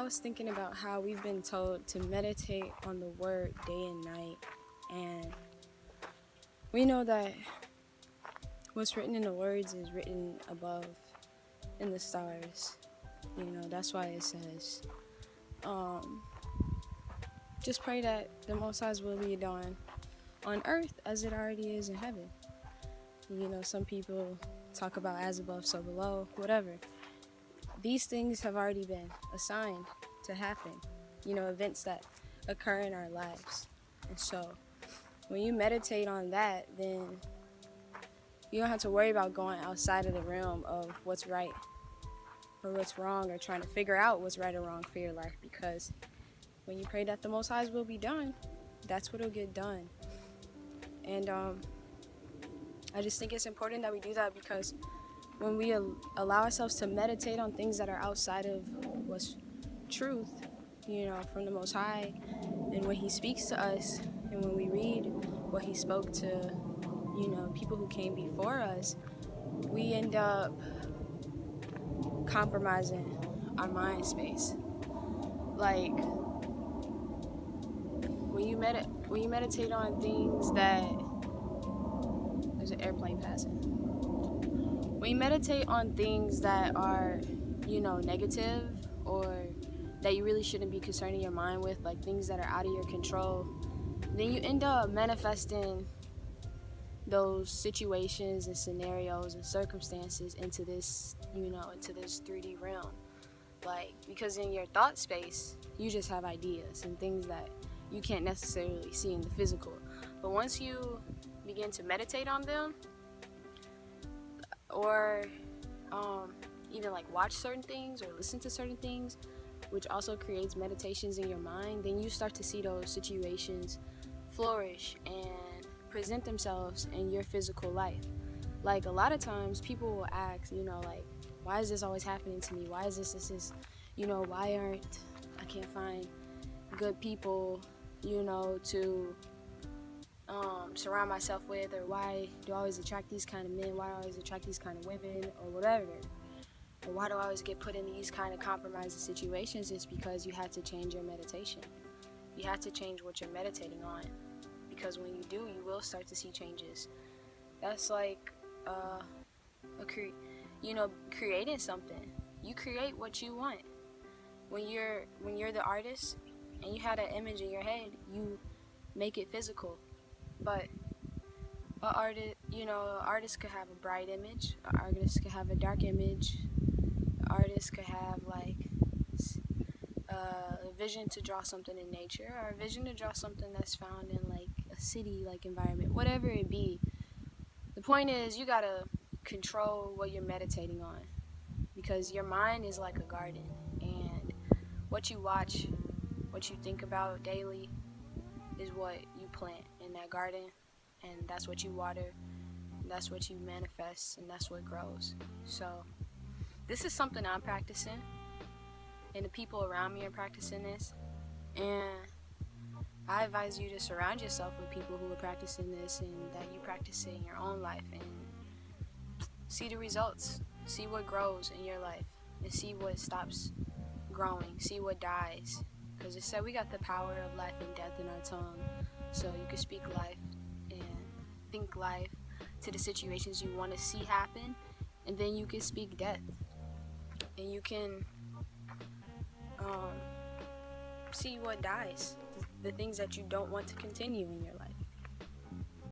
I was thinking about how we've been told to meditate on the word day and night, and we know that what's written in the words is written above in the stars. That's why it says, um, just pray that the Most High's will be done on earth as it already is in heaven. Some people talk about as above, so below, whatever. These things have already been assigned to happen, events that occur in our lives. And so when you meditate on that, then you don't have to worry about going outside of the realm of what's right or what's wrong or trying to figure out what's right or wrong for your life, because when you pray that the Most High's will be done, that's what'll get done. And I just think it's important that we do that, because when we allow ourselves to meditate on things that are outside of what's truth, from the Most High, and when He speaks to us, and when we read what He spoke to, people who came before us, we end up compromising our mind space. Like when you meditate on things that there's an airplane passing. When you meditate on things that are, negative, or that you really shouldn't be concerning your mind with, like things that are out of your control, then you end up manifesting those situations and scenarios and circumstances into this, into this 3D realm. Like, because in your thought space, you just have ideas and things that you can't necessarily see in the physical. But once you begin to meditate on them, or even like watch certain things or listen to certain things, which also creates meditations in your mind, then you start to see those situations flourish and present themselves in your physical life. Like, a lot of times people will ask, like, why is this always happening to me? Why is this, why I can't find good people, to surround myself with, or why do I always attract these kind of men? Why do I always attract these kind of women, or whatever? Or why do I always get put in these kind of compromising situations? It's because you had to change your meditation. You have to change what you're meditating on, because when you do, you will start to see changes. That's like creating something. You create what you want. When you're the artist and you had an image in your head, you make it physical. But an artist could have a bright image. An artist could have a dark image. An artist could have like a vision to draw something in nature, or a vision to draw something that's found in like a city like environment, whatever it be. The point is, you gotta control what you're meditating on, because your mind is like a garden, and what you watch, what you think about daily, is what you plant in that garden, and that's what you water, and that's what you manifest, and that's what grows. So this is something I'm practicing, and the people around me are practicing this, and I advise you to surround yourself with people who are practicing this, and that you practice it in your own life, and see the results. See what grows in your life, and see what stops growing. See what dies. Because it said we got the power of life and death in our tongue. So you can speak life and think life to the situations you want to see happen, and then you can speak death. And you can see what dies. The things that you don't want to continue in your life.